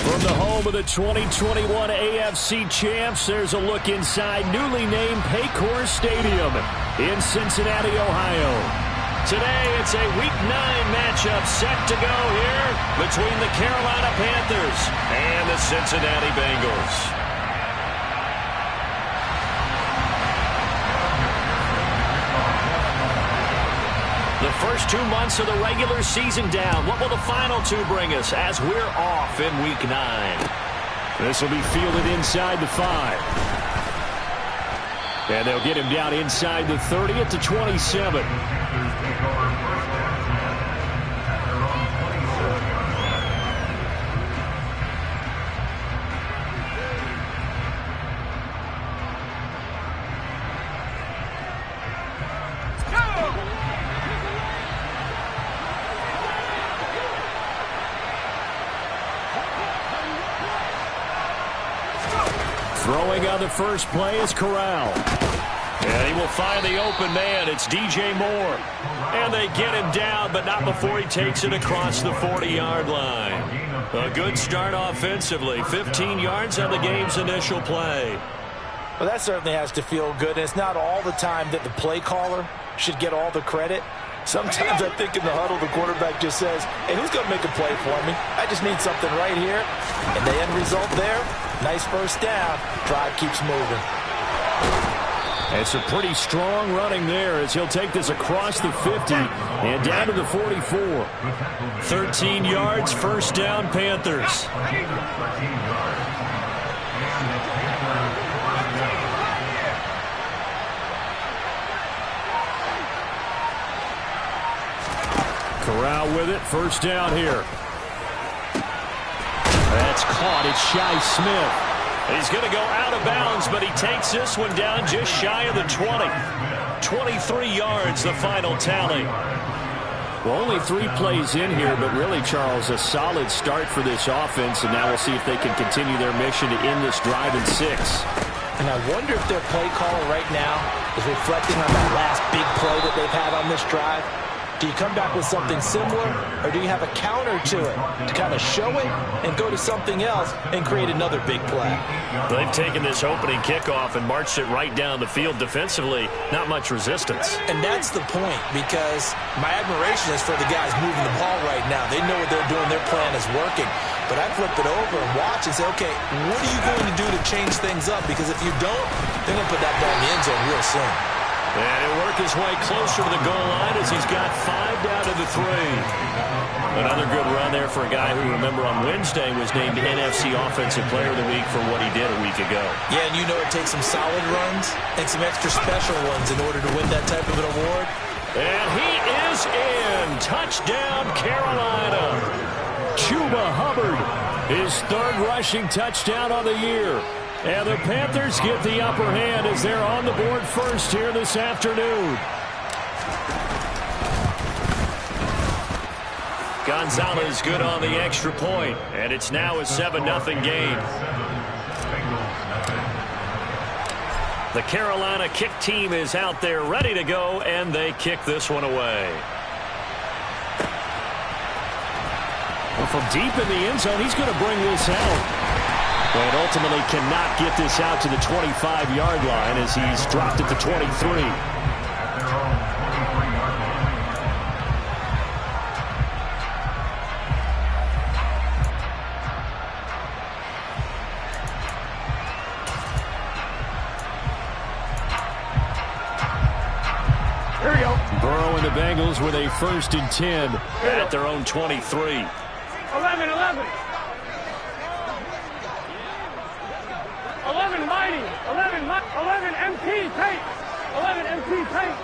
From the home of the 2021 AFC champs, there's a look inside newly named Paycor Stadium in Cincinnati, Ohio. Today, it's a Week 9 matchup set to go here between the Carolina Panthers and the Cincinnati Bengals. The first 2 months of the regular season down. What will the final 2 bring us as we're off in Week 9? This will be fielded inside the 5. And they'll get him down inside the 30 at the 27. Throwing on the first play is Corral. And he will find the open man. It's DJ Moore. And they get him down, but not before he takes it across the 40-yard line. A good start offensively. 15 yards on the game's initial play. Well, that certainly has to feel good. And it's not all the time that the play caller should get all the credit. Sometimes I think in the huddle, the quarterback just says, hey, who's going to make a play for me? I just need something right here. And the end result there, nice first down. Drive keeps moving. It's a pretty strong running there as he'll take this across the 50 and down to the 44. 13 yards, first down, Panthers. Corral with it, first down here. That's caught. It's Shi Smith. He's going to go out of bounds, but he takes this one down just shy of the 20. 23 yards, the final tally. Well, only 3 plays in here, but really, Charles, a solid start for this offense, and now we'll see if they can continue their mission to end this drive in 6. And I wonder if their play caller right now is reflecting on that last big play that they've had on this drive. Do you come back with something similar, or do you have a counter to it to kind of show it and go to something else and create another big play? They've taken this opening kickoff and marched it right down the field defensively. Not much resistance. And that's the point, because my admiration is for the guys moving the ball right now. They know what they're doing. Their plan is working. But I flip it over and watch and say, okay, what are you going to do to change things up? Because if you don't, they're going to put that ball in the end zone real soon. And he'll work his way closer to the goal line as he's got 5 down to the 3. Another good run there for a guy who, remember, on Wednesday was named NFC Offensive Player of the Week for what he did a week ago. Yeah, and you know it takes some solid runs and some extra special ones in order to win that type of an award. And he is in. Touchdown, Carolina. Chuba Hubbard, his 3rd rushing touchdown on the year. And the Panthers get the upper hand as they're on the board first here this afternoon. Gonzalez good on the extra point, and it's now a 7-0 game. The Carolina kick team is out there ready to go, and they kick this one away. Well, from deep in the end zone, he's going to bring this out. But ultimately cannot get this out to the 25-yard line as he's dropped at the 23. Here we go. Burrow and the Bengals with a 1st and 10 at their own 23. 11. 11 mighty, 11 MP paint, 11 MP paint,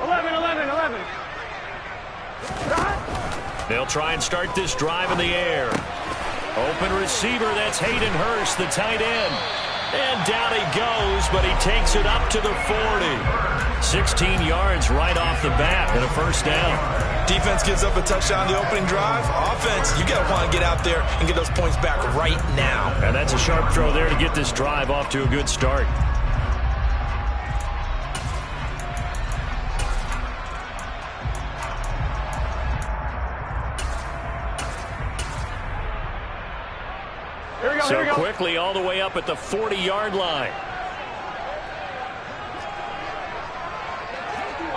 11. They'll try and start this drive in the air. Open receiver, that's Hayden Hurst, the tight end. And down he goes, but he takes it up to the 40. 16 yards right off the bat and a first down. Defense gives up a touchdown the opening drive. Offense, you got to want to get out there and get those points back right now. And that's a sharp throw there to get this drive off to a good start. So quickly all the way up at the 40-yard line.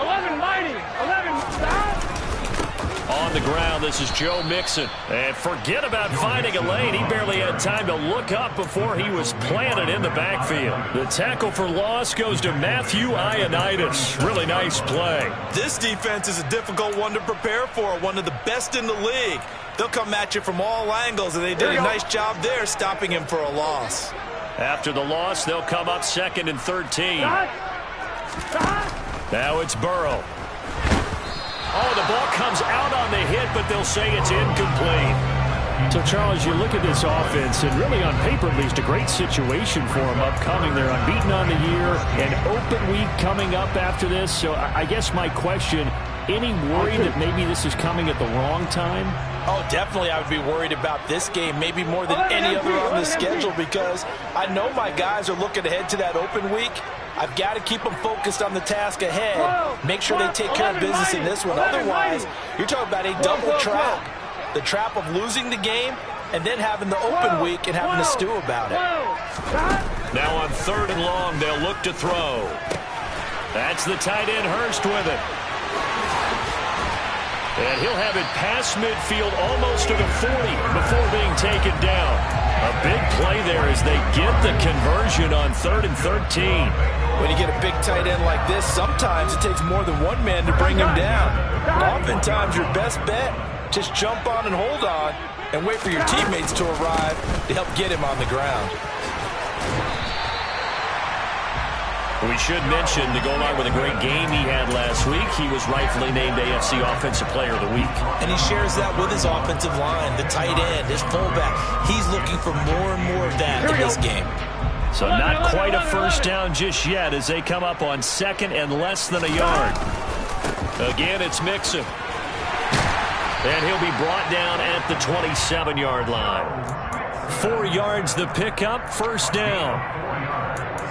11 mighty. 11 stop. On the ground, this is Joe Mixon. And forget about finding a lane. He barely had time to look up before he was planted in the backfield. The tackle for loss goes to Matthew Ioannidis. Really nice play. This defense is a difficult one to prepare for, one of the best in the league. They'll come at you from all angles, and they did a nice job there stopping him for a loss. After the loss, they'll come up 2nd and 13. Now it's Burrow. Oh, the ball comes out on the hit, but they'll say it's incomplete. So, Charles, you look at this offense, and really on paper, at least a great situation for them upcoming. They're unbeaten on the year, an open week coming up after this. So I guess my question, any worry that maybe this is coming at the wrong time? Oh, definitely I would be worried about this game, maybe more than any other on the schedule, because I know my guys are looking ahead to that open week. I've got to keep them focused on the task ahead, make sure they take care of business in this one. Otherwise, you're talking about a double trap. The trap of losing the game and then having the open week and having to stew about it. Now on 3rd and long, they'll look to throw. That's the tight end Hurst with it. And he'll have it past midfield almost to the 40 before being taken down. A big play there as they get the conversion on 3rd and 13. When you get a big tight end like this, sometimes it takes more than one man to bring him down. Oftentimes, your best bet, just jump on and hold on and wait for your teammates to arrive to help get him on the ground. We should mention to go along with a great game he had last week. He was rightfully named AFC Offensive Player of the Week. And he shares that with his offensive line, the tight end, his fullback. He's looking for more and more of that in this game. So not quite a first down just yet as they come up on 2nd and less than a yard. Again, it's Mixon. And he'll be brought down at the 27-yard line. 4 yards the pickup, first down.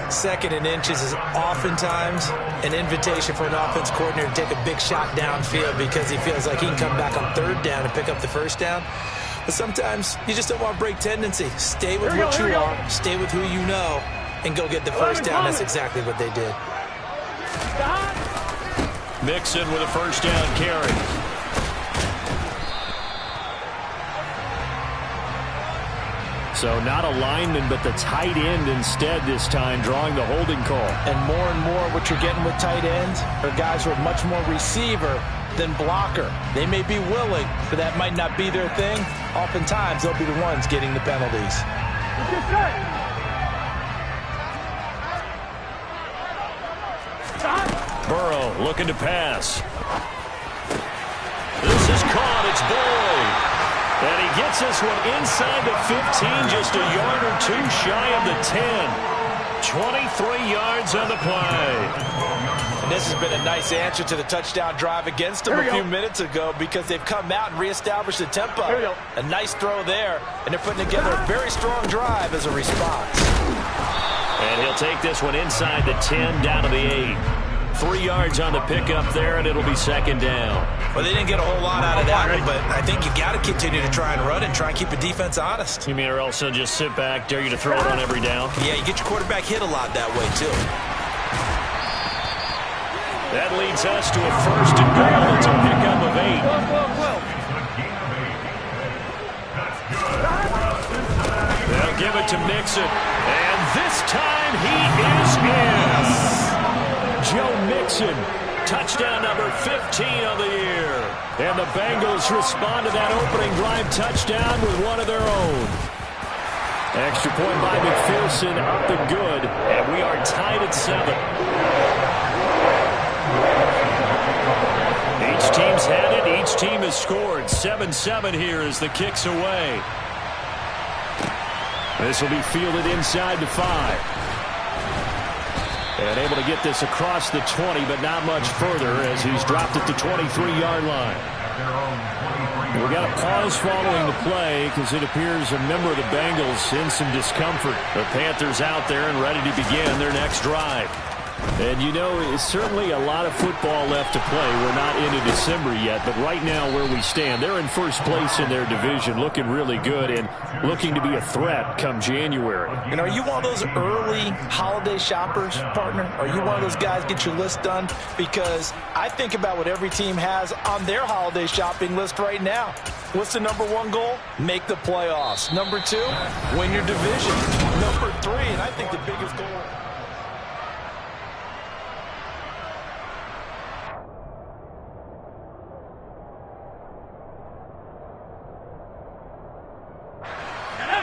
2nd and inches is oftentimes an invitation for an offense coordinator to take a big shot downfield because he feels like he can come back on 3rd down and pick up the first down. But sometimes you just don't want to break tendency. Stay with what you are, stay with who you know, and go get the first down. That's exactly what they did. Mixon with a first down carry. So not a lineman, but the tight end instead this time, drawing the holding call. And more what you're getting with tight ends are guys who are much more receiver than blocker. They may be willing, but that might not be their thing. Oftentimes, they'll be the ones getting the penalties. Burrow looking to pass. This is caught. It's Boyd. And he gets this one inside the 15, just a yard or two shy of the 10. 23 yards on the play. And this has been a nice answer to the touchdown drive against them a few minutes ago because they've come out and reestablished the tempo. A nice throw there, and they're putting together a very strong drive as a response. And he'll take this one inside the 10, down to the 8. 3 yards on the pickup there, and it'll be 2nd down. Well, they didn't get a whole lot out of that one, but I think you got to continue to try and run and try and keep the defense honest. You mean or else they'll just sit back, dare you to throw it on every down? Yeah, you get your quarterback hit a lot that way, too. That leads us to a 1st and goal. It's a pickup of 8. They'll give it to Mixon, and this time he is in. Joe Mixon, touchdown number 15 of the year. And the Bengals respond to that opening drive touchdown with one of their own. Extra point by McPherson, up and good. And we are tied at 7. Each team's had it. Each team has scored. 7-7 here as the kick's away. This will be fielded inside the 5. And able to get this across the 20, but not much further as he's dropped at the 23-yard line. We got a pause following the play because it appears a member of the Bengals in some discomfort. The Panthers out there and ready to begin their next drive. And you know, it's certainly a lot of football left to play. We're not into December yet, but right now where we stand, they're in first place in their division, looking really good and looking to be a threat come January. And are you one of those early holiday shoppers, partner? Are you one of those guys get your list done? Because I think about what every team has on their holiday shopping list right now. What's the number one goal? Make the playoffs. Number two, win your division. Number three, and I think the biggest goal...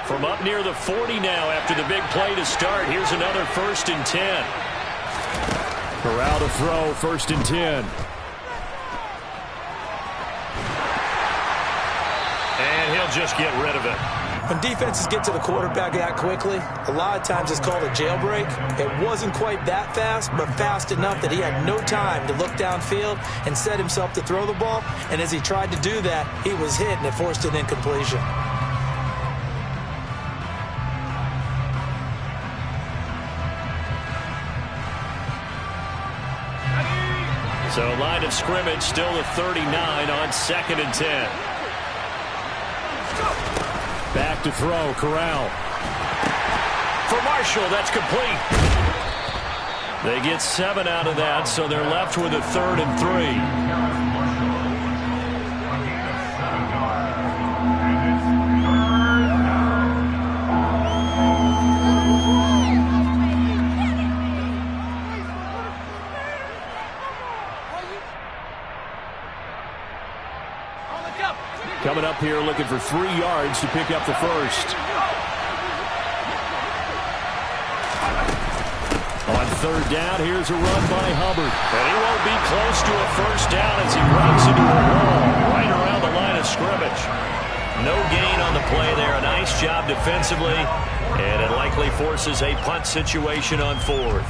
From up near the 40 now after the big play to start. Here's another 1st and 10. Corral to throw, 1st and 10. And he'll just get rid of it. When defenses get to the quarterback that quickly, a lot of times it's called a jailbreak. It wasn't quite that fast, but fast enough that he had no time to look downfield and set himself to throw the ball. And as he tried to do that, he was hit and it forced an incompletion. So line of scrimmage still the 39 on 2nd and 10. Back to throw, Corral. For Marshall, that's complete. They get 7 out of that, so they're left with a 3rd and 3. Coming up here looking for 3 yards to pick up the first. On 3rd down, here's a run by Hubbard. And he won't be close to a first down as he runs into a wall right around the line of scrimmage. No gain on the play there. A nice job defensively. And it likely forces a punt situation on 4th.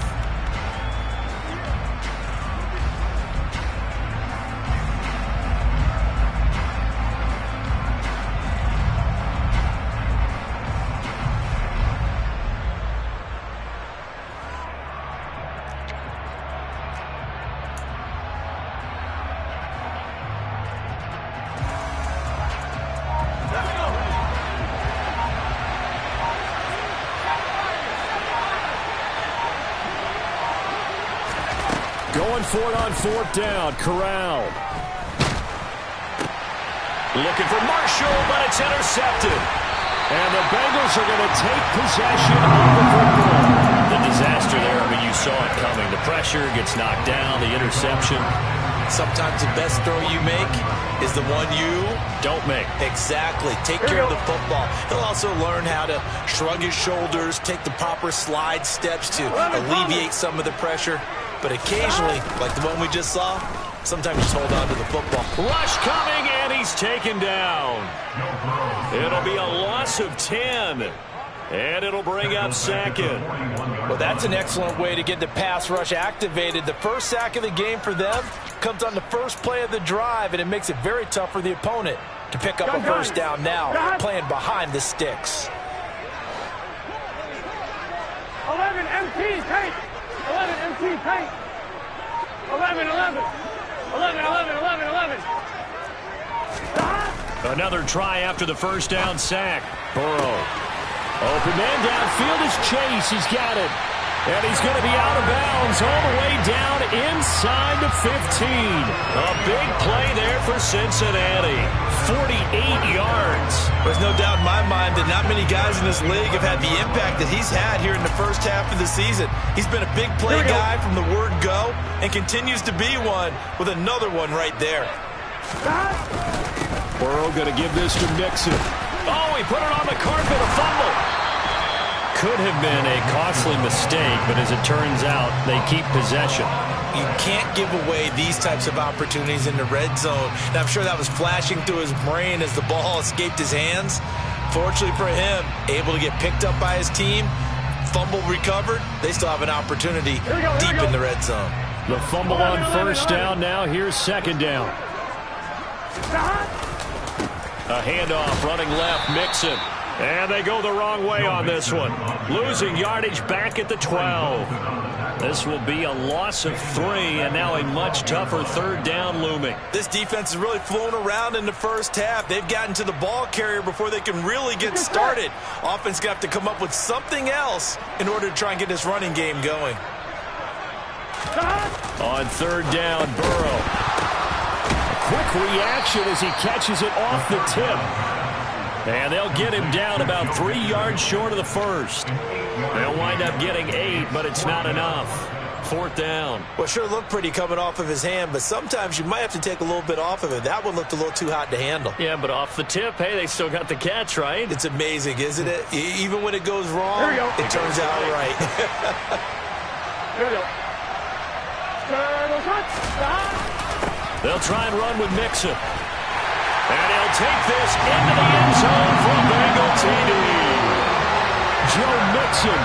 Going for it on 4th down. Corral. Looking for Marshall, but it's intercepted. And the Bengals are going to take possession of the football. The disaster there, I mean, you saw it coming. The pressure gets knocked down, the interception. Sometimes the best throw you make is the one you don't make. Exactly. Take care of the football. He'll also learn how to shrug his shoulders, take the proper slide steps to alleviate some of the pressure. But occasionally, like the one we just saw, sometimes just hold on to the football. Rush coming, and he's taken down. It'll be a loss of 10. And it'll bring up 2nd. Well, that's an excellent way to get the pass rush activated. The first sack of the game for them comes on the first play of the drive, and it makes it very tough for the opponent to pick up a first down now, playing behind the sticks. 11 MT tape. 11 MT tape. 11, 11. 11, 11, 11, 11. Another try after the first down sack. Burrow. Open man downfield is Chase. He's got it. And he's going to be out of bounds all the way down inside the 15. A big play there for Cincinnati. 48 yards. There's no doubt in my mind that not many guys in this league have had the impact that he's had here in the first half of the season. He's been a big play guy from the word go and continues to be one with another one right there. Burrow going to give this to Mixon. Oh, he put it on the carpet, a fumble. Could have been a costly mistake, but as it turns out, they keep possession. You can't give away these types of opportunities in the red zone. And I'm sure that was flashing through his brain as the ball escaped his hands. Fortunately for him, able to get picked up by his team, fumble recovered. They still have an opportunity deep in the red zone. The fumble on first down now. Here's 2nd down. A handoff running left, Mixon. And they go the wrong way on this one. Losing yardage back at the 12. This will be a loss of 3, and now a much tougher third down looming. This defense is really flown around in the first half. They've gotten to the ball carrier before they can really get started. Offense got to come up with something else in order to try and get this running game going. On third down, Burrow. A quick reaction as he catches it off the tip. And they'll get him down about 3 yards short of the first. They'll wind up getting 8, but it's not enough. Fourth down. Well, sure looked pretty coming off of his hand, but sometimes you might have to take a little bit off of it. That one looked a little too hot to handle. Yeah, but off the tip, hey, they still got the catch, right? It's amazing, isn't it? Even when it goes wrong, it turns out right. Here we go. They'll try and run with Mixon. And he'll take this into the end zone for a Bengal TD. Joe Mixon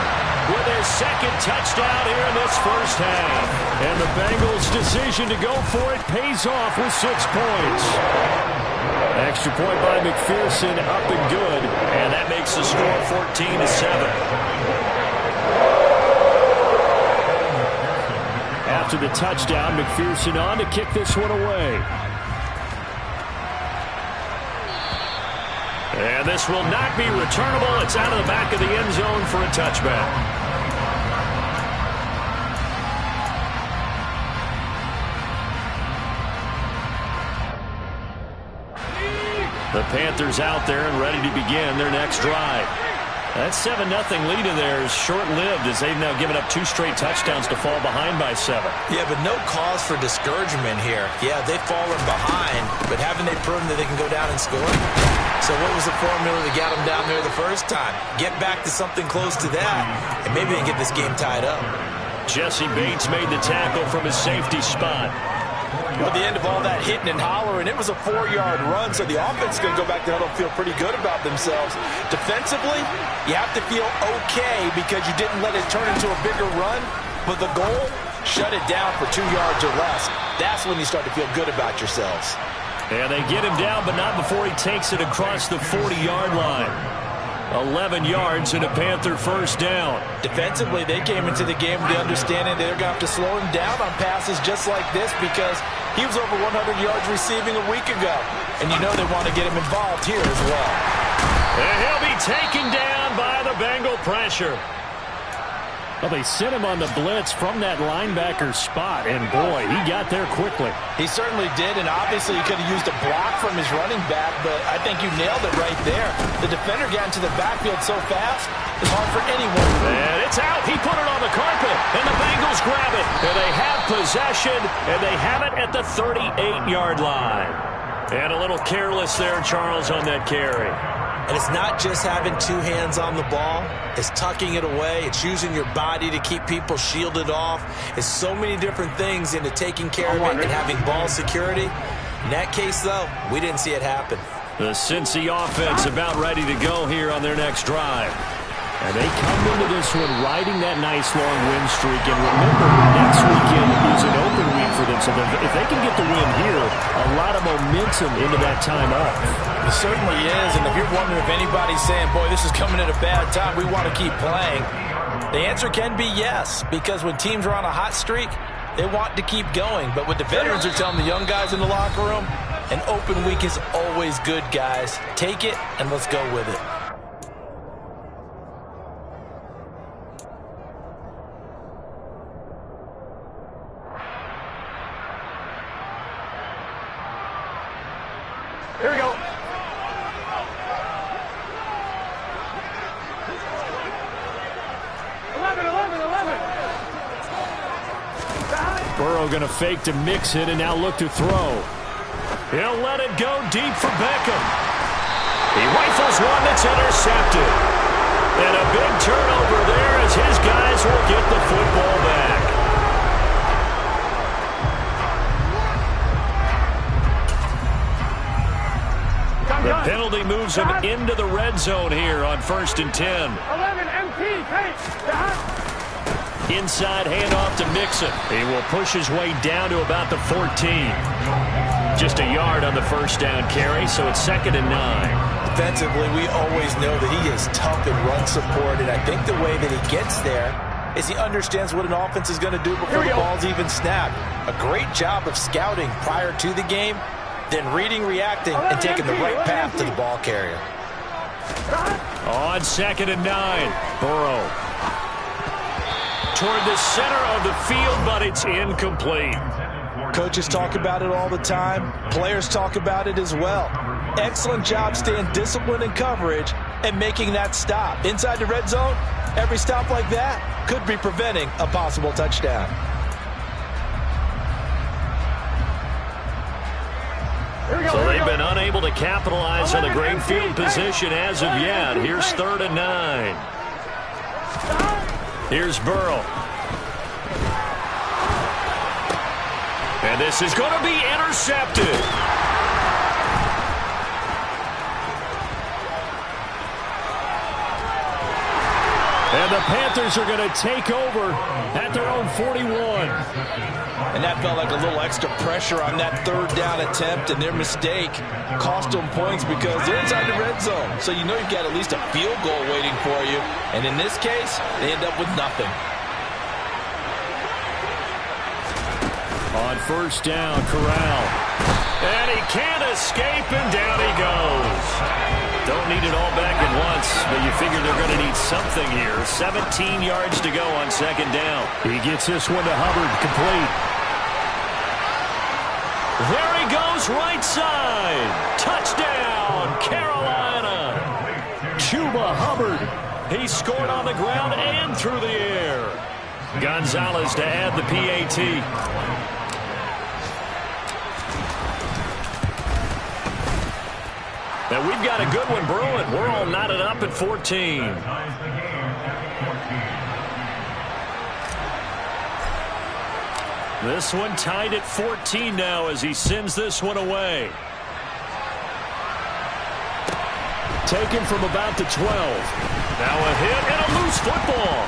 with his second touchdown here in this first half. And the Bengals' decision to go for it pays off with 6 points. Extra point by McPherson, up and good. And that makes the score 14-7. After the touchdown, McPherson on to kick this one away. And this will not be returnable. It's out of the back of the end zone for a touchback. The Panthers out there and ready to begin their next drive. That 7-0 lead in there is short-lived as they've now given up 2 straight touchdowns to fall behind by 7. Yeah, but no cause for discouragement here. Yeah, they've fallen behind, but haven't they proven that they can go down and score? So what was the formula that got them down there the first time? Get back to something close to that, and maybe they can get this game tied up. Jesse Bates made the tackle from his safety spot. At the end of all that hitting and hollering, it was a 4-yard run, so the offense is going to go back there and feel pretty good about themselves. Defensively, you have to feel okay because you didn't let it turn into a bigger run, but the goal, shut it down for 2 yards or less. That's when you start to feel good about yourselves. And they get him down, but not before he takes it across the 40-yard line. 11 yards and a Panther first down. Defensively, they came into the game with the understanding they're going to have to slow him down on passes just like this because he was over 100 yards receiving a week ago. And you know they want to get him involved here as well. And he'll be taken down by the Bengal pressure. Well, they sent him on the blitz from that linebacker spot, and boy, he got there quickly. He certainly did, and obviously he could have used a block from his running back, but I think you nailed it right there. The defender got into the backfield so fast, it's hard for anyone. And it's out. He put it on the carpet, and the Bengals grab it. And they have possession, and they have it at the 38-yard line. And a little careless there, Charles, on that carry. And it's not just having 2 hands on the ball. It's tucking it away. It's using your body to keep people shielded off. It's so many different things into taking care of it and having ball security. In that case, though, we didn't see it happen. The Cincy offense about ready to go here on their next drive. And they come into this one riding that nice long win streak. And remember, next weekend is an open week for them. So if they can get the win here, a lot of momentum into that time off. It certainly is. And if you're wondering if anybody's saying, boy, this is coming at a bad time, we want to keep playing, the answer can be yes. Because when teams are on a hot streak, they want to keep going. But what the veterans are telling the young guys in the locker room, an open week is always good, guys. Take it and let's go with it. Here we go. Burrow going to fake to mix it and now look to throw. He'll let it go deep for Beckham. He rifles one that's intercepted. And a big turnover there as his guys will get the football back. The penalty moves him into the red zone here on 1st and 10. 11 MT, Inside handoff to Mixon. He will push his way down to about the 14. Just a yard on the first down carry, so it's 2nd and 9. defensively, we always know that he is tough in run support, and I think the way that he gets there is he understands what an offense is going to do before the ball's even snapped. A great job of scouting prior to the game, then reading, reacting, and taking the right path to the ball carrier. On 2nd and 9, Burrow. Toward the center of the field, but it's incomplete. Coaches talk about it all the time. Players talk about it as well. Excellent job staying disciplined in coverage and making that stop. Inside the red zone, every stop like that could be preventing a possible touchdown. So they've been unable to capitalize on the great field position as of yet. Here's 3rd and 9. Here's Burrow. And this is going to be intercepted. And the Panthers are going to take over at their own 41. And that felt like a little extra pressure on that 3rd down attempt, and their mistake cost them points because they're inside the red zone. So you know you've got at least a field goal waiting for you. And in this case, they end up with nothing. On 1st down, Corral. And he can't escape, and down he goes. Don't need it all back at once, but you figure they're going to need something here. 17 yards to go on 2nd down. He gets this one to Hubbard, complete. There he goes, right side. Touchdown, Carolina. Chuba Hubbard. He scored on the ground and through the air. Gonzalez to add the PAT. And we've got a good one brewing. We're all knotted up at 14. This one tied at 14 now as he sends this one away. Taken from about the 12. Now a hit and a loose football.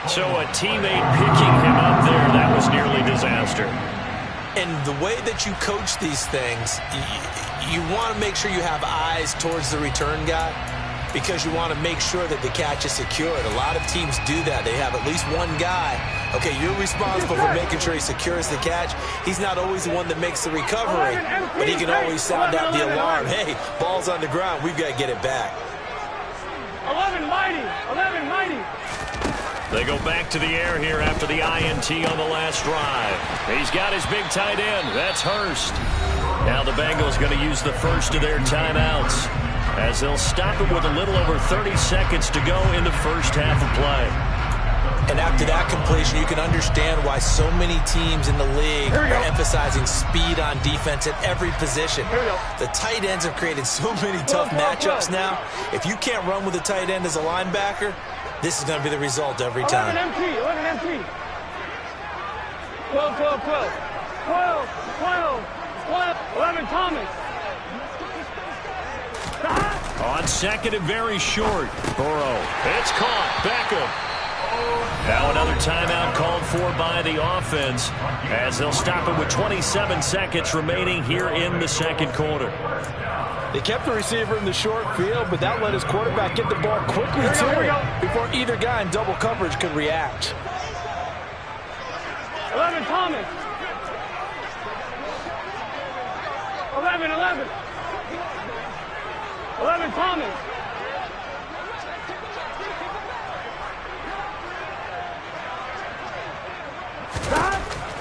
So a teammate picking him up there. That was nearly disaster. And the way that you coach these things, you want to make sure you have eyes towards the return guy because you want to make sure that the catch is secured. A lot of teams do that. They have at least one guy. Okay, you're responsible for making sure he secures the catch. He's not always the one that makes the recovery, but he can always sound out the alarm. Hey, ball's on the ground. We've got to get it back. 11 mighty. 11 mighty. They go back to the air here after the INT on the last drive. He's got his big tight end. That's Hurst. Now the Bengals going to use the first of their timeouts as they'll stop him with a little over 30 seconds to go in the first half of play. And after that completion, you can understand why so many teams in the league are emphasizing speed on defense at every position. The tight ends have created so many tough matchups now. If you can't run with a tight end as a linebacker, this is going to be the result every time. 11 MT, 11 MT. 12, 12, 12. 12, 12, 12. 11 Thomas. On 2nd and very short. Burrow. It's caught. Beckham. Now another timeout called for by the offense as they'll stop it with 27 seconds remaining here in the 2nd quarter. They kept the receiver in the short field, but that let his quarterback get the ball quickly to him before either guy in double coverage could react. 11 Thomas. 11, 11. 11 Thomas.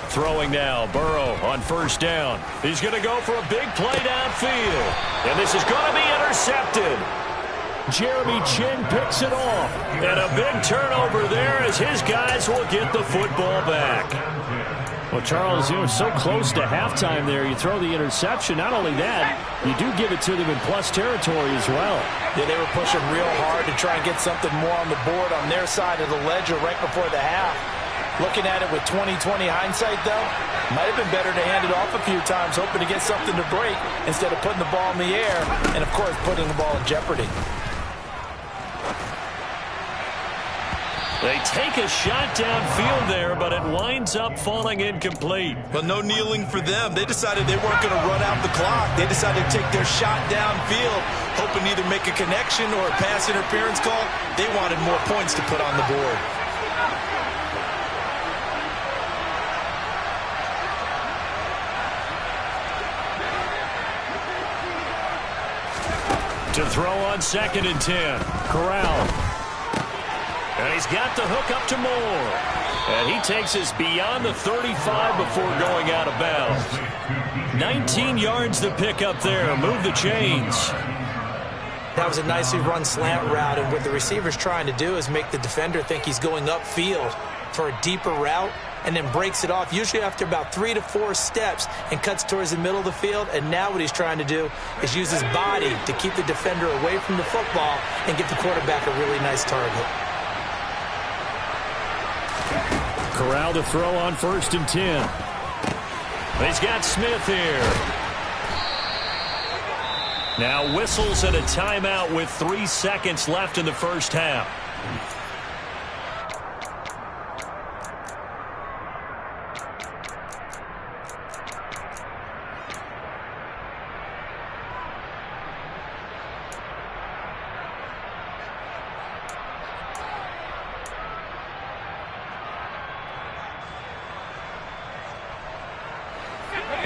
Throwing now, Burrow on 1st down. He's going to go for a big play downfield. And this is going to be intercepted. Jeremy Chin picks it off. And a big turnover there as his guys will get the football back. Well, Charles, you were so close to halftime there. You throw the interception. Not only that, you do give it to them in plus territory as well. Yeah, they were pushing real hard to try and get something more on the board on their side of the ledger right before the half. Looking at it with 20/20 hindsight, though, might have been better to hand it off a few times, hoping to get something to break instead of putting the ball in the air and, of course, putting the ball in jeopardy. They take a shot downfield there, but it winds up falling incomplete. But no kneeling for them. They decided they weren't going to run out the clock. They decided to take their shot downfield, hoping to either make a connection or a pass interference call. They wanted more points to put on the board. To throw on 2nd and 10. Corral. And he's got the hook up to Moore. And he takes us beyond the 35 before going out of bounds. 19 yards to pick up there. Move the chains. That was a nicely run slant route, and what the receiver's trying to do is make the defender think he's going upfield for a deeper route, and then breaks it off, usually after about 3 to 4 steps, and cuts towards the middle of the field. And now what he's trying to do is use his body to keep the defender away from the football and give the quarterback a really nice target. Corral to throw on 1st and 10. He's got Smith here. Now whistles and a timeout with 3 seconds left in the first half.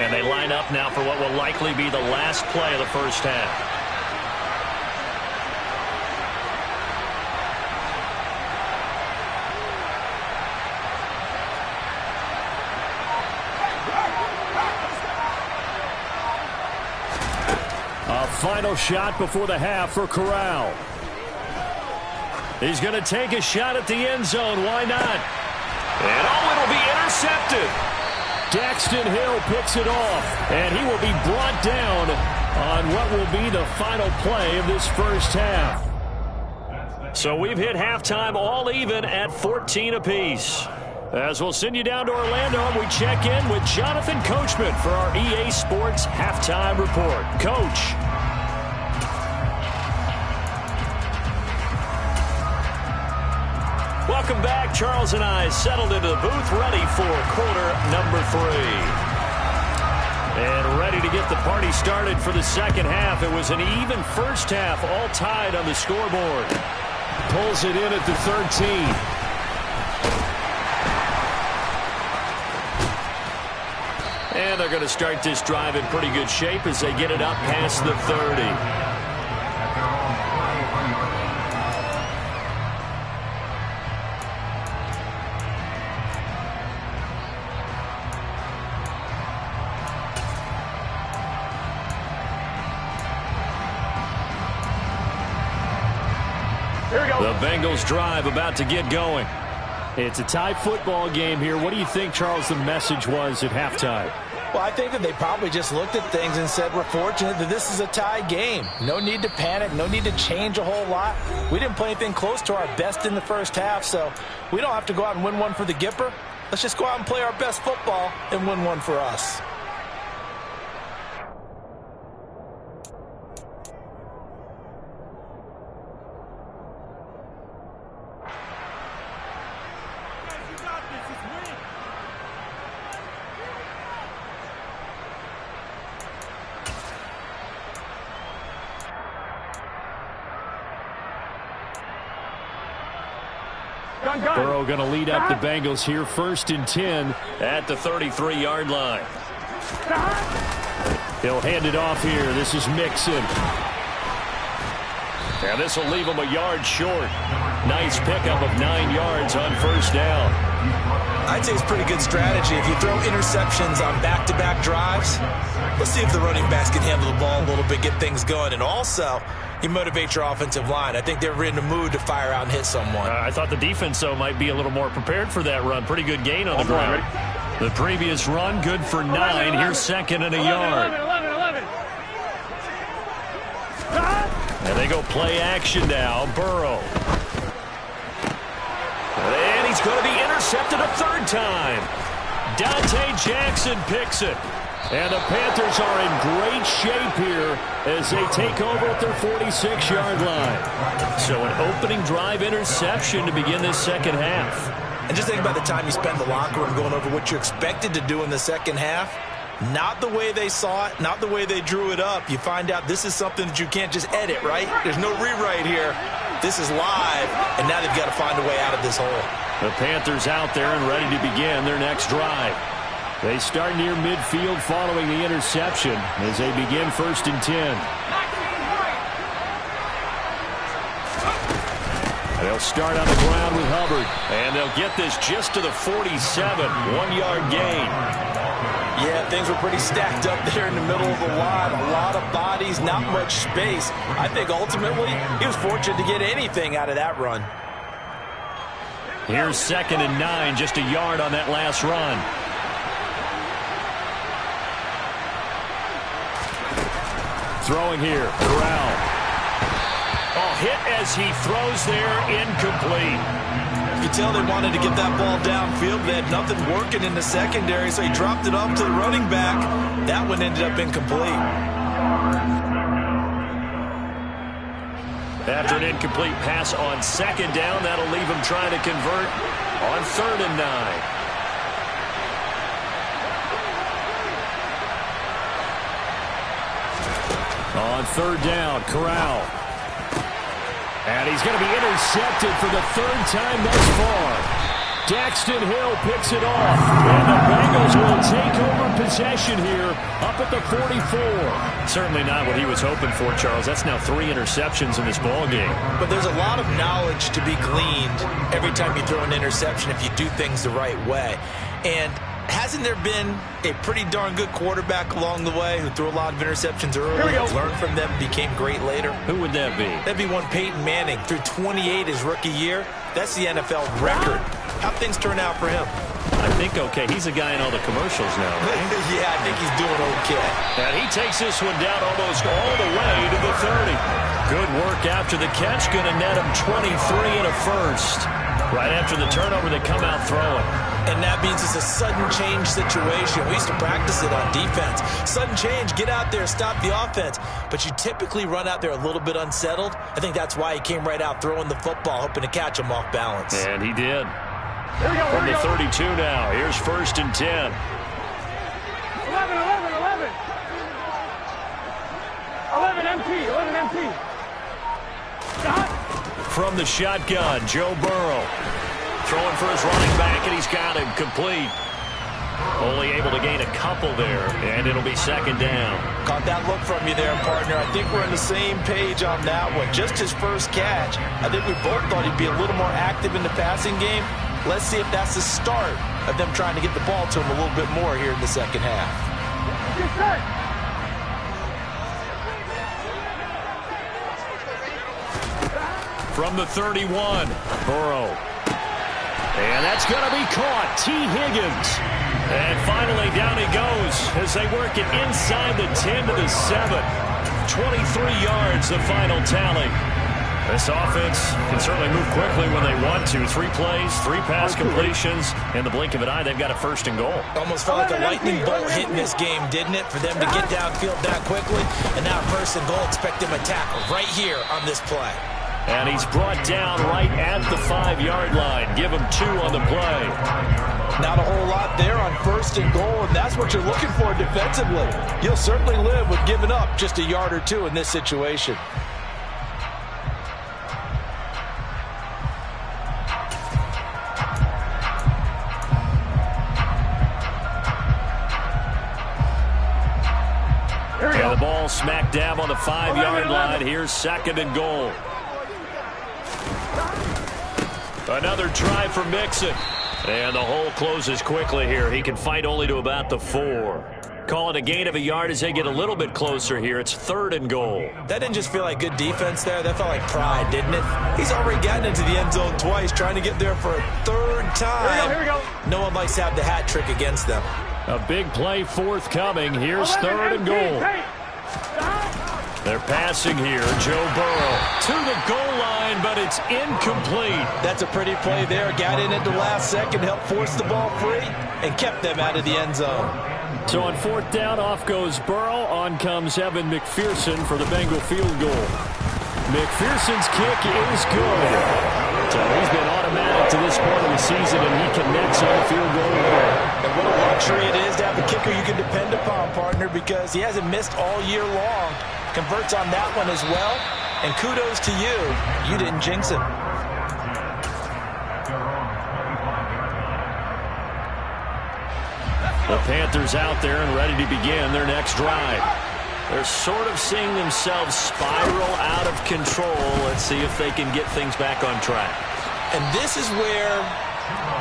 And they line up now for what will likely be the last play of the first half. A final shot before the half for Corral. He's going to take a shot at the end zone. Why not? And it'll be intercepted. Daxton Hill picks it off, and he will be brought down on what will be the final play of this first half. So we've hit halftime all even at 14 apiece. As we'll send you down to Orlando, we check in with Jonathan Coachman for our EA Sports Halftime Report. Coach. Welcome back. Charles and I settled into the booth, ready for quarter number 3. And ready to get the party started for the second half. It was an even first half, all tied on the scoreboard. Pulls it in at the 13. And they're going to start this drive in pretty good shape as they get it up past the 30. The Bengals drive about to get going. It's a tie football game here. What do you think, Charles, the message was at halftime? Well, I think that they probably just looked at things and said, we're fortunate that this is a tie game. No need to panic. No need to change a whole lot. We didn't play anything close to our best in the first half, so we don't have to go out and win one for the Gipper. Let's just go out and play our best football and win one for us. Burrow going to lead up the Bengals here, 1st and 10 at the 33-yard line. He'll hand it off here. This is Mixon. And this will leave him a yard short. Nice pickup of 9 yards on first down. I'd say it's pretty good strategy. If you throw interceptions on back-to-back drives, let's see if the running backs can handle the ball a little bit, get things going, and also you motivate your offensive line. I think they're in the mood to fire out and hit someone. I thought the defense, though, might be a little more prepared for that run. Pretty good gain on the ground. The previous run, good for 9. Here's 2nd and a yard. 11. And they go play action now. Burrow. And he's going to be intercepted a 3rd time. Dante Jackson picks it. And the Panthers are in great shape here as they take over at their 46-yard line. So an opening drive interception to begin this second half. And just think about the time you spend in the locker room going over what you expected to do in the second half. Not the way they saw it, not the way they drew it up. You find out this is something that you can't just edit, right? There's no rewrite here. This is live, and now they've got to find a way out of this hole. The Panthers out there and ready to begin their next drive. They start near midfield following the interception as they begin 1st and 10. They'll start on the ground with Hubbard, and they'll get this just to the 47, 1-yard gain. Yeah, things were pretty stacked up there in the middle of the line. A lot of bodies, not much space. I think ultimately he was fortunate to get anything out of that run. Here's 2nd and 9, just a yard on that last run. Throwing here, Corral. Oh, hit as he throws there, incomplete. You could tell they wanted to get that ball downfield. They had nothing working in the secondary, so he dropped it off to the running back. That one ended up incomplete. After an incomplete pass on 2nd down, that'll leave him trying to convert on 3rd and 9. On 3rd down, Corral. And he's going to be intercepted for the 3rd time thus far. Daxton Hill picks it off. And the Bengals will take over possession here up at the 44. Certainly not what he was hoping for, Charles. That's now 3 interceptions in this ballgame. But there's a lot of knowledge to be gleaned every time you throw an interception if you do things the right way. And hasn't there been a pretty darn good quarterback along the way who threw a lot of interceptions early, learned from them, became great later? Who would that be? That'd be one Peyton Manning. Threw 28 his rookie year. That's the NFL record. How'd things turn out for him? I think okay. He's a guy in all the commercials now, right? Yeah, I think he's doing okay. And he takes this one down almost all the way to the 30. Good work after the catch. Going to net him 23 and a first. Right after the turnover, they come out throwing. And that means it's a sudden change situation. We used to practice it on defense. Sudden change, get out there, stop the offense. But you typically run out there a little bit unsettled. I think that's why he came right out throwing the football, hoping to catch him off balance. And he did. From the 32 now, here's 1st and 10. 11, 11, 11. 11 empty, 11 empty. Stop. From the shotgun, Joe Burrow. Throwing for his running back, and he's got him complete. Only able to gain a couple there, and it'll be 2nd down. Caught that look from you there, partner. I think we're on the same page on that one. Just his first catch. I think we both thought he'd be a little more active in the passing game. Let's see if that's the start of them trying to get the ball to him a little bit more here in the second half. Get set. From the 31, Burrow. And that's going to be caught. T. Higgins. And finally down he goes as they work it inside the 10 to the 7. 23 yards, the final tally. This offense can certainly move quickly when they want to. 3 plays, 3 pass completions. In the blink of an eye, they've got a 1st and goal. Almost felt like a lightning bolt hitting this game, didn't it? For them to get downfield that quickly. And now 1st and goal, expect them to tackle right here on this play. And he's brought down right at the 5-yard line. Give him 2 on the play. Not a whole lot there on 1st and goal, and that's what you're looking for defensively. You'll certainly live with giving up just a yard or 2 in this situation. And the ball smack dab on the 5-yard line. Here's 2nd and goal. Another try for Mixon. And the hole closes quickly here. He can fight only to about the 4. Call it a gain of a yard as they get a little bit closer here. It's 3rd and goal. That didn't just feel like good defense there. That felt like pride, didn't it? He's already gotten into the end zone twice, trying to get there for a 3rd time. Here we go. No one likes to have the hat trick against them. A big play forthcoming. Here's 3rd and goal. They're passing here. Joe Burrow to the goal line, but it's incomplete. That's a pretty play there. Got in at the last second, helped force the ball free, and kept them out of the end zone. So on fourth down, off goes Burrow. On comes Evan McPherson for the Bengal field goal. McPherson's kick is good. So he's been automatic to this point of the season, and he connects on the field goal line. And what a luxury it is to have a kicker you can depend upon, partner, because he hasn't missed all year long. Converts on that one as well. And kudos to you. You didn't jinx him. The Panthers out there and ready to begin their next drive. They're sort of seeing themselves spiral out of control. Let's see if they can get things back on track. And this is where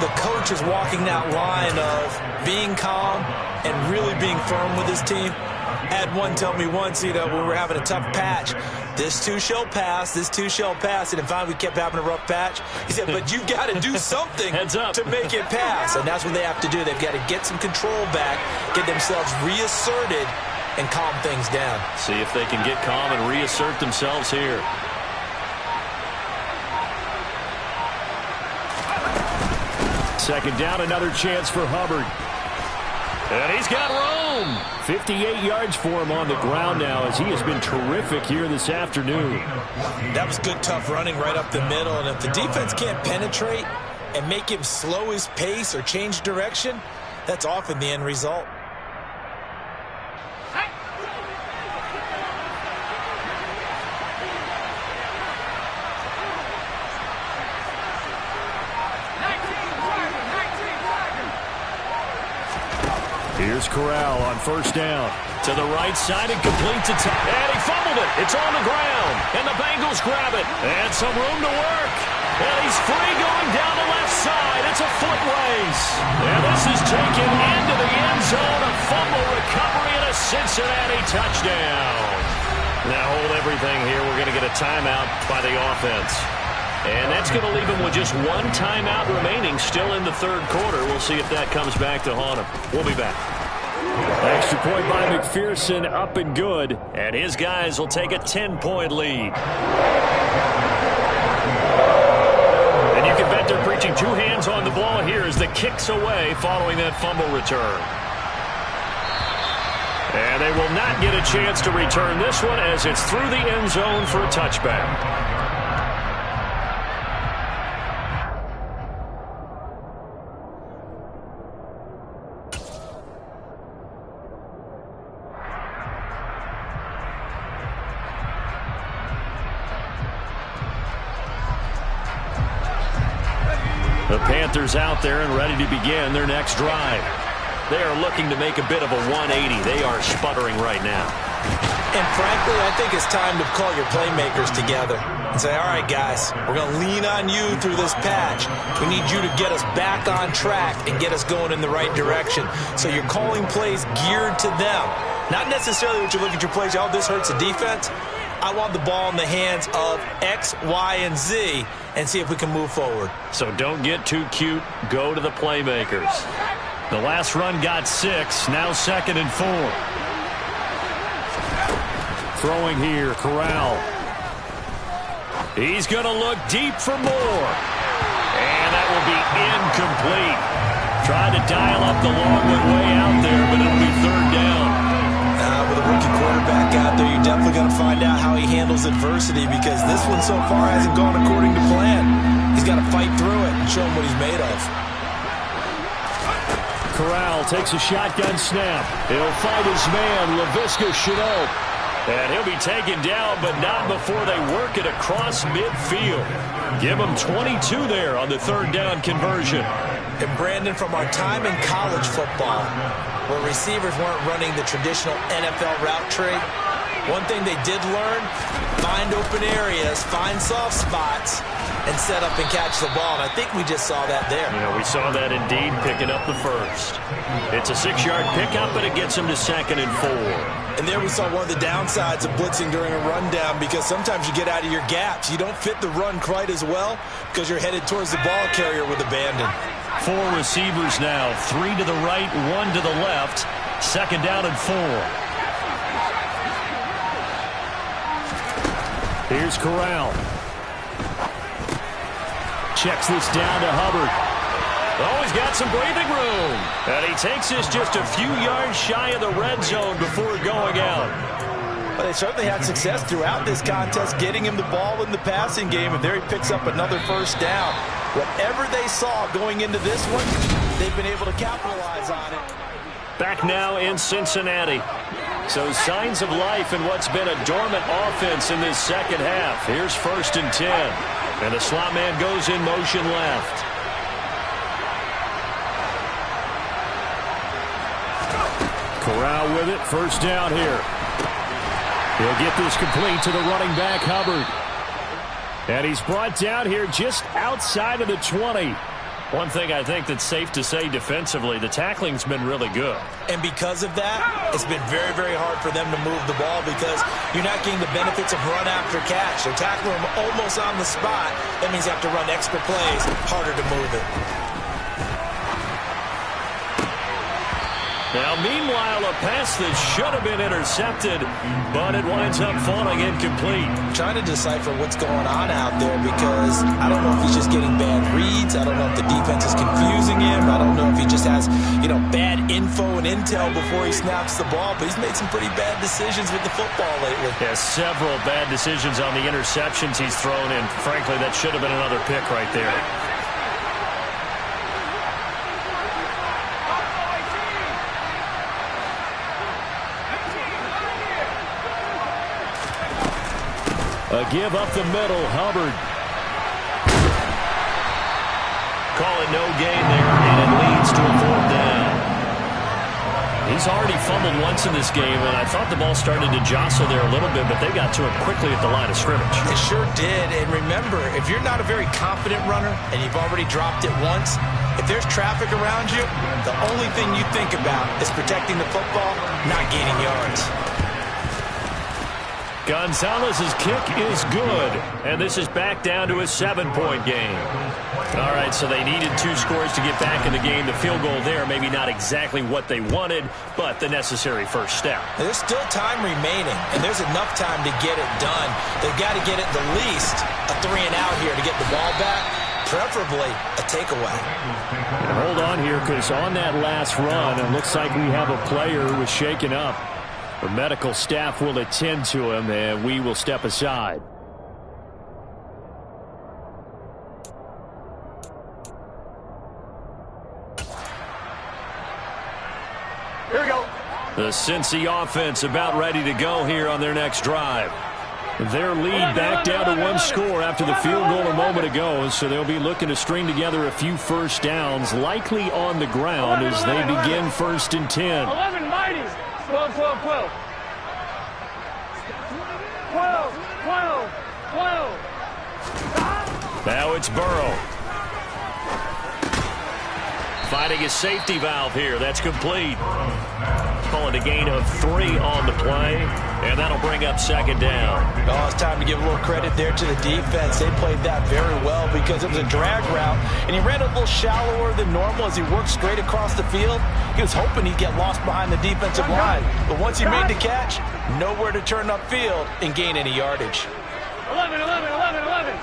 the coach is walking that line of being calm and really being firm with his team. I had one tell me once, when we were having a tough patch, this too shall pass, this too shall pass. And finally we kept having a rough patch. He said, but you've got to do something to make it pass. And that's what they have to do. They've got to get some control back, get themselves reasserted, and calm things down. See if they can get calm and reassert themselves here. Second down, another chance for Hubbard. And he's got room. 58 yards for him on the ground now, as he has been terrific here this afternoon. That was good, tough running right up the middle. And if the defense can't penetrate and make him slow his pace or change direction, that's often the end result. Here's Corral on first down. To the right side and completes it. And he fumbled it. It's on the ground. And the Bengals grab it. And some room to work. And he's free going down the left side. It's a foot race. And this is taken into the end zone. A fumble recovery and a Cincinnati touchdown. Now hold everything here. We're going to get a timeout by the offense. And that's going to leave him with just one timeout remaining still in the third quarter. We'll see if that comes back to haunt him. We'll be back. Extra point by McPherson, up and good. And his guys will take a 10-point lead. And you can bet they're preaching two hands on the ball here as the kick's away following that fumble return. And they will not get a chance to return this one as it's through the end zone for a touchback. The Panthers out there and ready to begin their next drive. They are looking to make a bit of a 180. They are sputtering right now. And frankly, I think it's time to call your playmakers together and say, all right, guys, we're going to lean on you through this patch. We need you to get us back on track and get us going in the right direction. So you're calling plays geared to them. Not necessarily what you look at your plays, oh, this hurts the defense. I want the ball in the hands of X, Y, and Z and see if we can move forward. So don't get too cute. Go to the playmakers. The last run got 6. Now 2nd and 4. Throwing here, Corral. He's going to look deep for more. And that will be incomplete. Trying to dial up the long one way out there, but it'll be third down. With a rookie quarterback out there, you're definitely going to find out how he handles adversity because this one so far hasn't gone according to plan. He's got to fight through it and show him what he's made of. Corral takes a shotgun snap. He'll fight his man, Laviska Shenault. And he'll be taken down, but not before they work it across midfield. Give him 22 there on the third down conversion. And Brandon, from our time in college football, where receivers weren't running the traditional NFL route tree, one thing they did learn, find open areas, find soft spots, and set up and catch the ball. And I think we just saw that there. Yeah, we saw that indeed, picking up the first. It's a 6-yard pickup, but it gets him to 2nd and 4. And there we saw one of the downsides of blitzing during a rundown because sometimes you get out of your gaps. You don't fit the run quite as well because you're headed towards the ball carrier with abandon. 4 receivers now, 3 to the right, 1 to the left. 2nd down and 4. Here's Corral. Checks this down to Hubbard. Oh, he's got some breathing room. And he takes this just a few yards shy of the red zone before going out. Well, they certainly had success throughout this contest getting him the ball in the passing game, and there he picks up another first down. Whatever they saw going into this one, they've been able to capitalize on it. Back now in Cincinnati. So signs of life in what's been a dormant offense in this second half. Here's 1st and 10. And the slot man goes in motion left. Corral with it. First down here. He'll get this complete to the running back, Hubbard. And he's brought down here just outside of the 20. One thing I think that's safe to say defensively, the tackling's been really good. And because of that, it's been very, very hard for them to move the ball because you're not getting the benefits of run after catch. They're tackling them almost on the spot. That means you have to run extra plays, harder to move it. Now, meanwhile, a pass that should have been intercepted, but it winds up falling incomplete. I'm trying to decipher what's going on out there because I don't know if he's just getting bad reads. I don't know if the defense is confusing him. I don't know if he just has, bad info and intel before he snaps the ball. But he's made some pretty bad decisions with the football lately. Yeah, several bad decisions on the interceptions he's thrown in. Frankly, that should have been another pick right there. A give up the middle, Hubbard. Call it no gain there, and it leads to a 4th down. He's already fumbled once in this game, and I thought the ball started to jostle there a little bit, but they got to him quickly at the line of scrimmage. It sure did, and remember, if you're not a very confident runner and you've already dropped it once, if there's traffic around you, the only thing you think about is protecting the football, not gaining yards. Gonzalez's kick is good, and this is back down to a 7-point game. All right, so they needed 2 scores to get back in the game. The field goal there, maybe not exactly what they wanted, but the necessary first step. There's still time remaining, and there's enough time to get it done. They've got to get at the least a 3-and-out here to get the ball back, preferably a takeaway. And hold on here, because on that last run, it looks like we have a player who was shaken up. The medical staff will attend to him, and we will step aside. Here we go. The Cincy offense about ready to go here on their next drive. Their lead back down to 1 score after the field goal a moment ago, so they'll be looking to string together a few first downs, likely on the ground as they begin 1st and 10. 11 mighties. 12, 12, 12. 12, 12, 12. Now it's Burrow. Fighting a safety valve here. That's complete. Call it a gain of 3 on the play, and that'll bring up 2nd down. Oh, it's time to give a little credit there to the defense. They played that very well because it was a drag route, and he ran a little shallower than normal as he worked straight across the field. He was hoping he'd get lost behind the defensive line, but once he made the catch, nowhere to turn upfield and gain any yardage. 11, 11, 11, 11.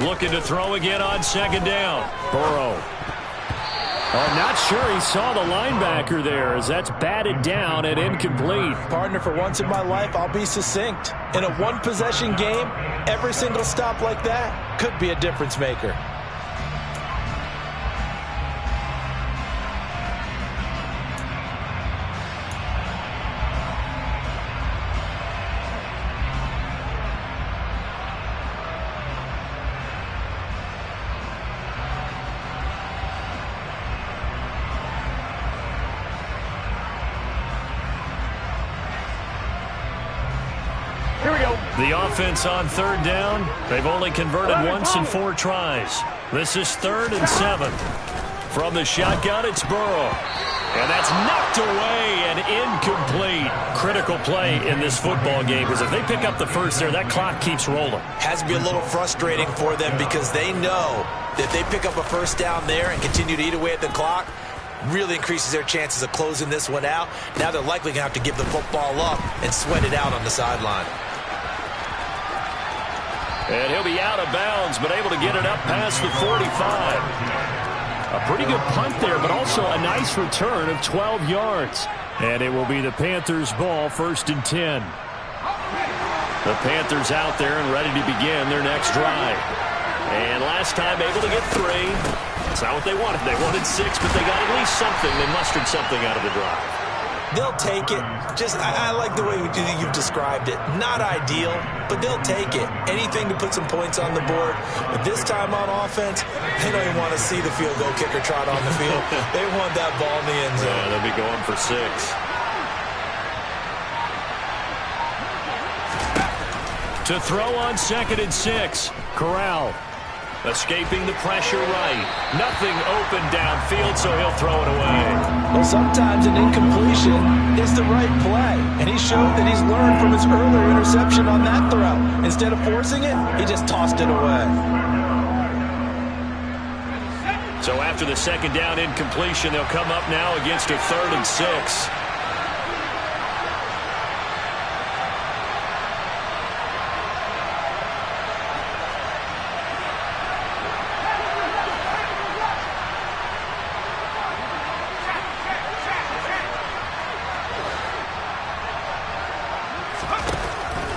Looking to throw again on 2nd down. Burrow. I'm not sure he saw the linebacker there as that's batted down and incomplete. Partner, for once in my life, I'll be succinct. In a 1-possession game, every single stop like that could be a difference maker. The offense on 3rd down, they've only converted once in 4 tries. This is 3rd and 7. From the shotgun, it's Burrow. And that's knocked away and incomplete. Critical play in this football game, because if they pick up the first there, that clock keeps rolling. Has to be a little frustrating for them because they know that if they pick up a first down there and continue to eat away at the clock, really increases their chances of closing this one out. Now they're likely going to have to give the football up and sweat it out on the sideline. And he'll be out of bounds, but able to get it up past the 45. A pretty good punt there, but also a nice return of 12 yards. And it will be the Panthers' ball, 1st and 10. The Panthers out there and ready to begin their next drive. And last time able to get 3. That's not what they wanted. They wanted 6, but they got at least something. They mustered something out of the drive. They'll take it. I like the way you've described it. Not ideal, but they'll take it. Anything to put some points on the board. But this time on offense, they don't even want to see the field goal kicker trot on the field. They want that ball in the end zone. Yeah, they'll be going for 6. To throw on 2nd and 6. Corral escaping the pressure right. Nothing open downfield, so he'll throw it away. Well, sometimes an incompletion is the right play. And he showed that he's learned from his earlier interception on that throw. Instead of forcing it, he just tossed it away. So after the 2nd down incompletion, they'll come up now against a 3rd and 6.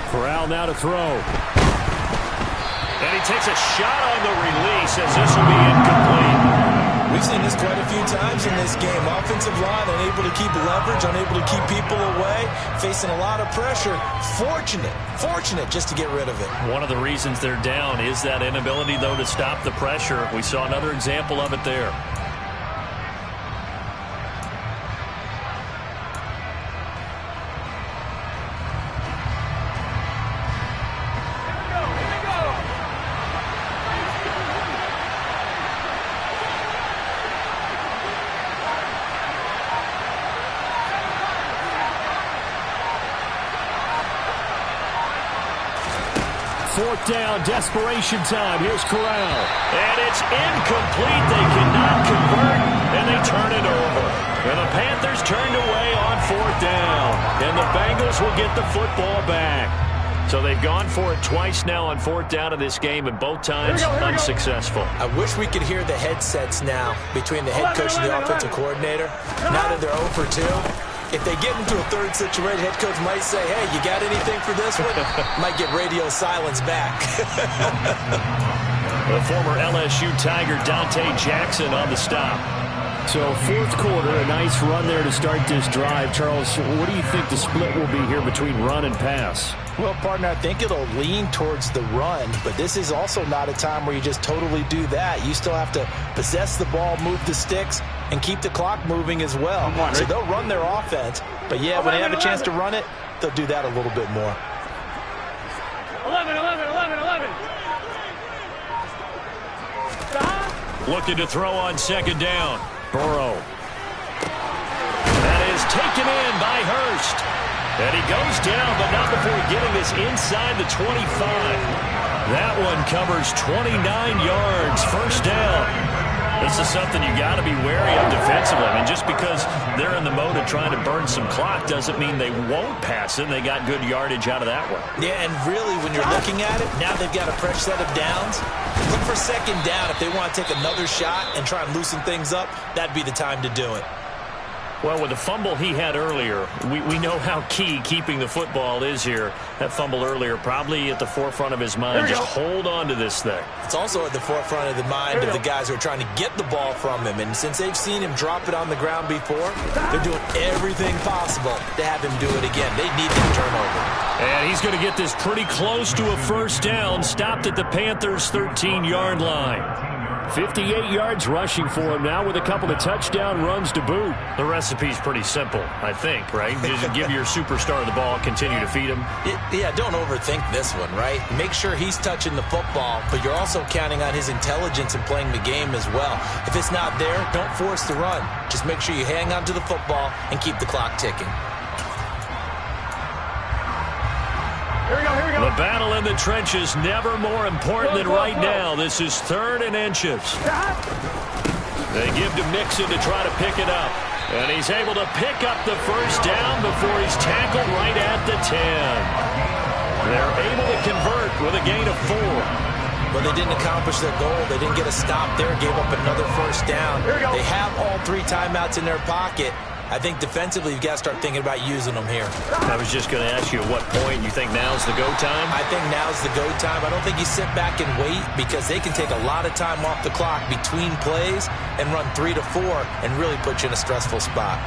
Corral now to throw. And he takes a shot on the release as this will be incomplete. We've seen this quite a few times in this game. Offensive line unable to keep leverage, unable to keep people away, facing a lot of pressure. Fortunate just to get rid of it. One of the reasons they're down is that inability, though, to stop the pressure. We saw another example of it there. Fourth down, desperation time. Here's Corral. And it's incomplete. They cannot convert, and they turn it over. And the Panthers turned away on 4th down. And the Bengals will get the football back. So they've gone for it twice now on 4th down in this game, and both times unsuccessful. I wish we could hear the headsets now between the head coach and the offensive coordinator. Now that they're 0 for 2. If they get into a 3rd situation, head coach might say, hey, you got anything for this one? Might get radio silence back. The former LSU Tiger Dante Jackson on the stop. So 4th quarter, a nice run there to start this drive. Charles, what do you think the split will be here between run and pass? Well, partner, I think it'll lean towards the run, but this is also not a time where you just totally do that. You still have to possess the ball, move the sticks, and keep the clock moving as well. So they'll run their offense, but yeah, when they have a chance to run it, they'll do that a little bit more. 11. Looking to throw on 2nd down. Burrow. That is taken in by Hurst. And he goes down, but not before getting this inside the 25. That one covers 29 yards. 1st down. This is something you got to be wary of defensively. I mean, just because they're in the mode of trying to burn some clock doesn't mean they won't pass it. They got good yardage out of that one. Yeah, and really, when you're looking at it, now they've got a fresh set of downs. Look for 2nd down. If they want to take another shot and try and loosen things up, that'd be the time to do it. Well, with the fumble he had earlier, we know how key keeping the football is here. That fumble earlier probably at the forefront of his mind. Just hold on to this thing. It's also at the forefront of the mind of the guys who are trying to get the ball from him. And since they've seen him drop it on the ground before, they're doing everything possible to have him do it again. They need that turnover. And he's going to get this pretty close to a 1st down. Stopped at the Panthers' 13-yard line. 58 yards rushing for him now with a couple of touchdown runs to boot. The recipe's pretty simple, I think, right? Just give your superstar the ball, continue to feed him. Yeah, don't overthink this one, right? Make sure he's touching the football, but you're also counting on his intelligence in playing the game as well. If it's not there, don't force the run. Just make sure you hang on to the football and keep the clock ticking. Here we go. The battle in the trenches never more important than right now. This is 3rd and inches. They give to Mixon to try to pick it up. And he's able to pick up the first down before he's tackled right at the 10. They're able to convert with a gain of 4. But they didn't accomplish their goal. They didn't get a stop there, gave up another first down. They have all 3 timeouts in their pocket. I think defensively you've got to start thinking about using them here. I was just going to ask you at what point you think now's the go time? I think now's the go time. I don't think you sit back and wait because they can take a lot of time off the clock between plays and run 3 to 4 and really put you in a stressful spot.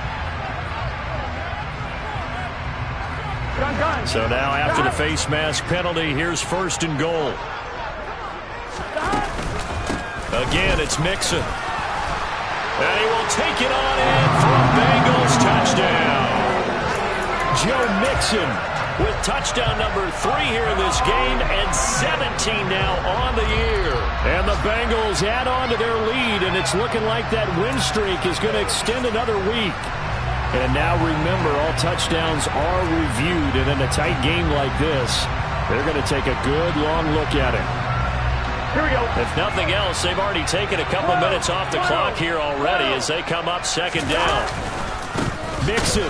So now after the face mask penalty, here's 1st and goal. Again, it's Mixon. And he will take it on in for a Bengals touchdown. Joe Mixon with touchdown number 3 here in this game and 17 now on the year. And the Bengals add on to their lead, and it's looking like that win streak is going to extend another week. And now remember, all touchdowns are reviewed, and in a tight game like this, they're going to take a good long look at it. Here we go. If nothing else, they've already taken a couple minutes off the clock here already as they come up 2nd down. Mixon.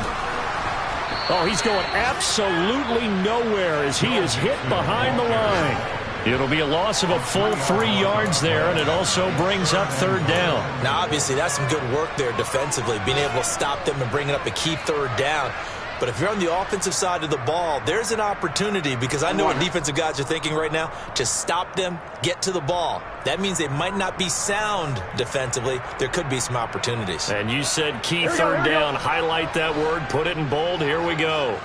Oh, he's going absolutely nowhere as he is hit behind the line. It'll be a loss of a full 3 yards there, and it also brings up 3rd down. Now, obviously, that's some good work there defensively, being able to stop them and bringing up a key 3rd down. But if you're on the offensive side of the ball, there's an opportunity because I know what defensive guys are thinking right now. To stop them, get to the ball. That means they might not be sound defensively. There could be some opportunities. And you said key 3rd down. Highlight that word. Put it in bold. Here we go.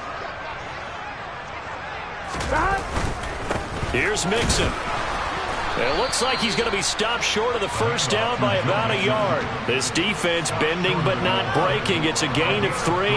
Here's Mixon. It looks like he's going to be stopped short of the first down by about a yard. This defense bending but not breaking. It's a gain of 3.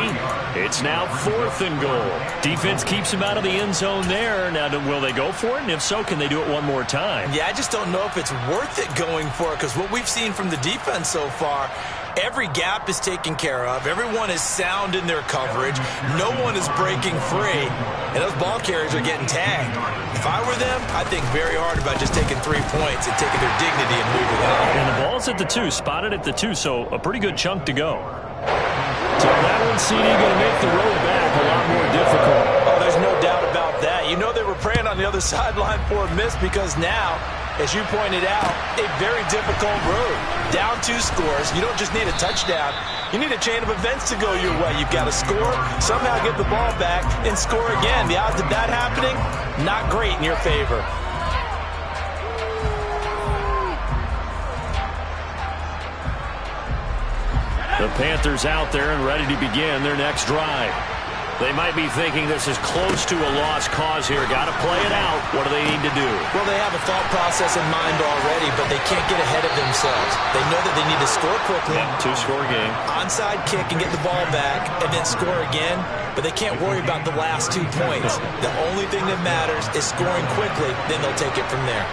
It's now 4th and goal. Defense keeps him out of the end zone there. Now, will they go for it? And if so, can they do it one more time? Yeah, I just don't know if it's worth it going for it because what we've seen from the defense so far, every gap is taken care of. Everyone is sound in their coverage. No one is breaking free. And those ball carriers are getting tagged. If I were them, I'd think very hard about just taking 3 points and taking their dignity and moving on. And the ball's at the 2, spotted at the 2, so a pretty good chunk to go. So that one, CD, going to make the road back a lot more difficult. Oh, there's no doubt about that. You know they were praying on the other sideline for a miss because now, as you pointed out, a very difficult road. Down 2 scores. You don't just need a touchdown. You need a chain of events to go your way. You've got to score, somehow get the ball back, and score again. The odds of that happening, not great in your favor. The Panthers out there and ready to begin their next drive. They might be thinking this is close to a lost cause here. Got to play it out. What do they need to do? Well, they have a thought process in mind already, but they can't get ahead of themselves. They know that they need to score quickly. 2-score game. Onside kick and get the ball back and then score again, but they can't worry about the last 2 points. The only thing that matters is scoring quickly, then they'll take it from there.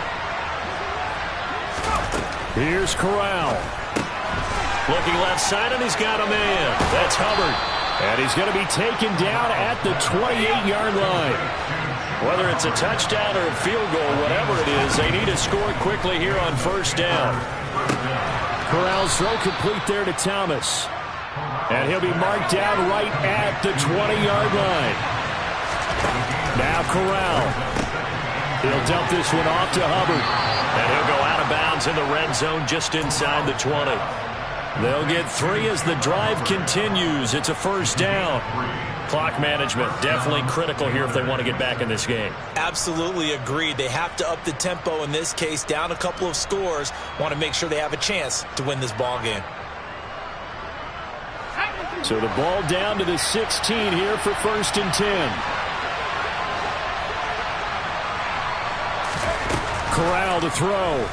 Here's Corral. Looking left side, and he's got a man. That's Hubbard. And he's going to be taken down at the 28-yard line. Whether it's a touchdown or a field goal, whatever it is, they need to score quickly here on 1st down. Corral's throw complete there to Thomas. And he'll be marked down right at the 20-yard line. Now Corral. He'll dump this one off to Hubbard. And he'll go out of bounds in the red zone just inside the 20. They'll get 3 as the drive continues. It's a 1st down. Clock management definitely critical here if they want to get back in this game. Absolutely agreed. They have to up the tempo in this case, down a couple of scores. Want to make sure they have a chance to win this ball game. So the ball down to the 16 here for 1st and 10. Corral to throw.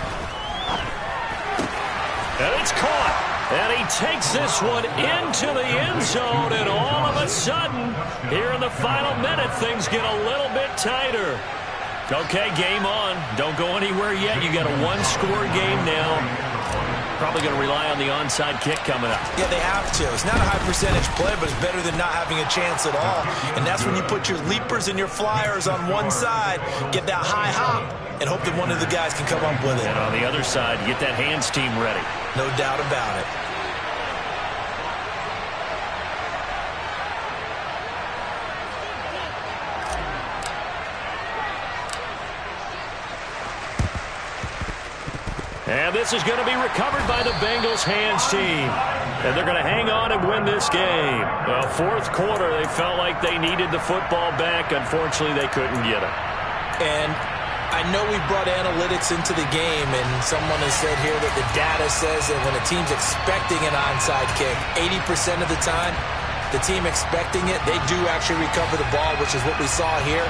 And it's caught. And he takes this one into the end zone, and all of a sudden, here in the final minute, things get a little bit tighter. Okay, game on. Don't go anywhere yet. You got a 1-score game now. probably going to rely on the onside kick coming up. Yeah, they have to. It's not a high percentage play, but it's better than not having a chance at all. And that's when you put your leapers and your flyers on one side, get that high hop, and hope that one of the guys can come up with it. And on the other side, get that hands team ready. No doubt about it. And this is going to be recovered by the Bengals hands team. And they're going to hang on and win this game. Well, fourth quarter, they felt like they needed the football back. Unfortunately, they couldn't get it. And I know we brought analytics into the game, and someone has said here that the data says that when a team's expecting an onside kick, 80% of the time, the team expecting it, they do actually recover the ball, which is what we saw here.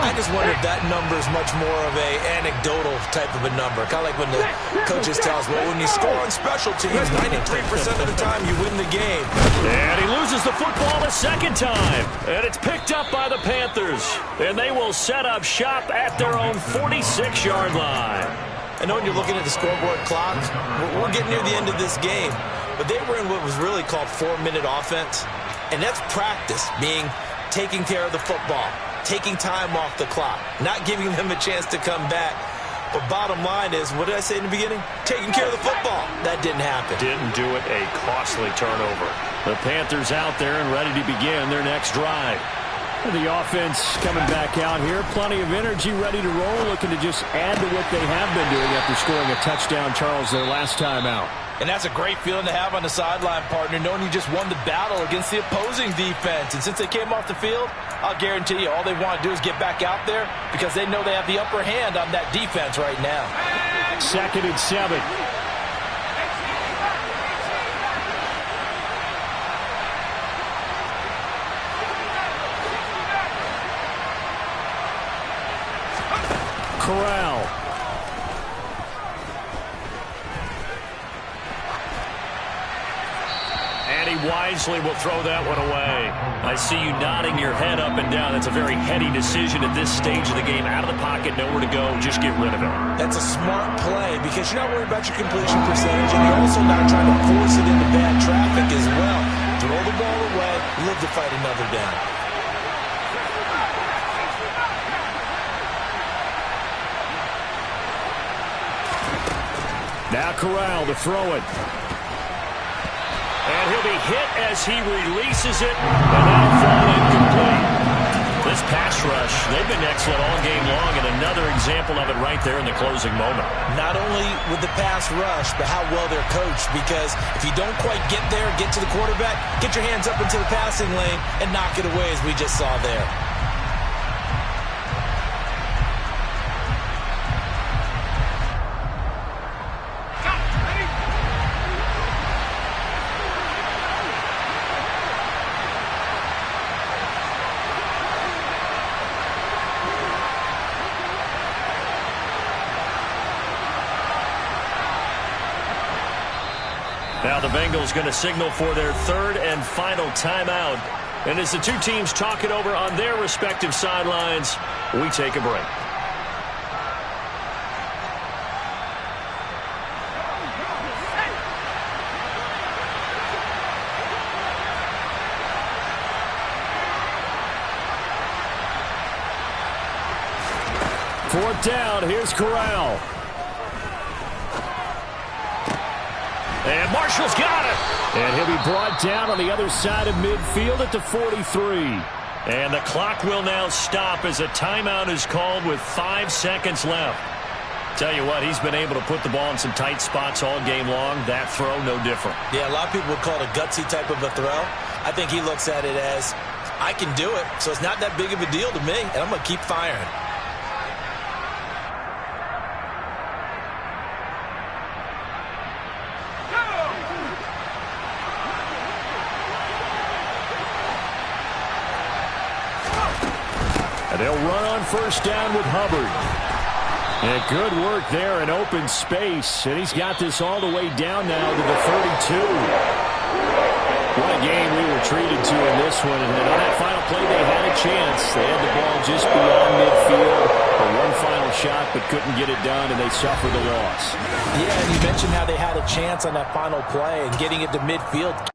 I just wonder if that number is much more of a anecdotal type of a number. Kind of like when the coaches tell us, well, when you score on special teams, 93% of the time you win the game. And he loses the football a second time. And it's picked up by the Panthers. And they will set up shop at their own 46-yard line. I know when you're looking at the scoreboard clock, we're getting near the end of this game. But they were in what was really called 4-minute offense. And that's practice, being taking care of the football, taking time off the clock, not giving them a chance to come back. But bottom line is, what did I say in the beginning? Taking care of the football. That didn't happen. Didn't do it. A costly turnover. The Panthers out there and ready to begin their next drive. The offense coming back out here. Plenty of energy, ready to roll, looking to just add to what they have been doing after scoring a touchdown, Charles, their last time out. And that's a great feeling to have on the sideline, partner, knowing you just won the battle against the opposing defense. And since they came off the field, I'll guarantee you all they want to do is get back out there because they know they have the upper hand on that defense right now. 2nd and 7. Corral. And he wisely will throw that one away. I see you nodding your head up and down. That's a very heady decision at this stage of the game. Out of the pocket, nowhere to go. Just get rid of it. That's a smart play because you're not worried about your completion percentage, and you're also not trying to force it into bad traffic as well. Throw the ball away, live to fight another down. Now Corral to throw it. And he'll be hit as he releases it. And that'll fall incomplete. This pass rush, they've been excellent all game long, and another example of it right there in the closing moment. Not only with the pass rush, but how well they're coached. Because if you don't quite get there, get to the quarterback, get your hands up into the passing lane and knock it away as we just saw there. Now the Bengals going to signal for their 3rd and final timeout. And as the two teams talk it over on their respective sidelines, we take a break. Fourth down, here's Corral. And Marshall's got it. And he'll be brought down on the other side of midfield at the 43. And the clock will now stop as a timeout is called with 5 seconds left. Tell you what, he's been able to put the ball in some tight spots all game long. That throw, no different. Yeah, a lot of people would call it a gutsy type of a throw. I think he looks at it as, I can do it, so it's not that big of a deal to me, and I'm going to keep firing. And they'll run on first down with Hubbard. And good work there in open space. And he's got this all the way down now to the 32. What a game we were treated to in this one. And on that final play, they had a chance. They had the ball just beyond midfield. But one final shot but couldn't get it done, and they suffer the loss. Yeah, and you mentioned how they had a chance on that final play and getting it to midfield.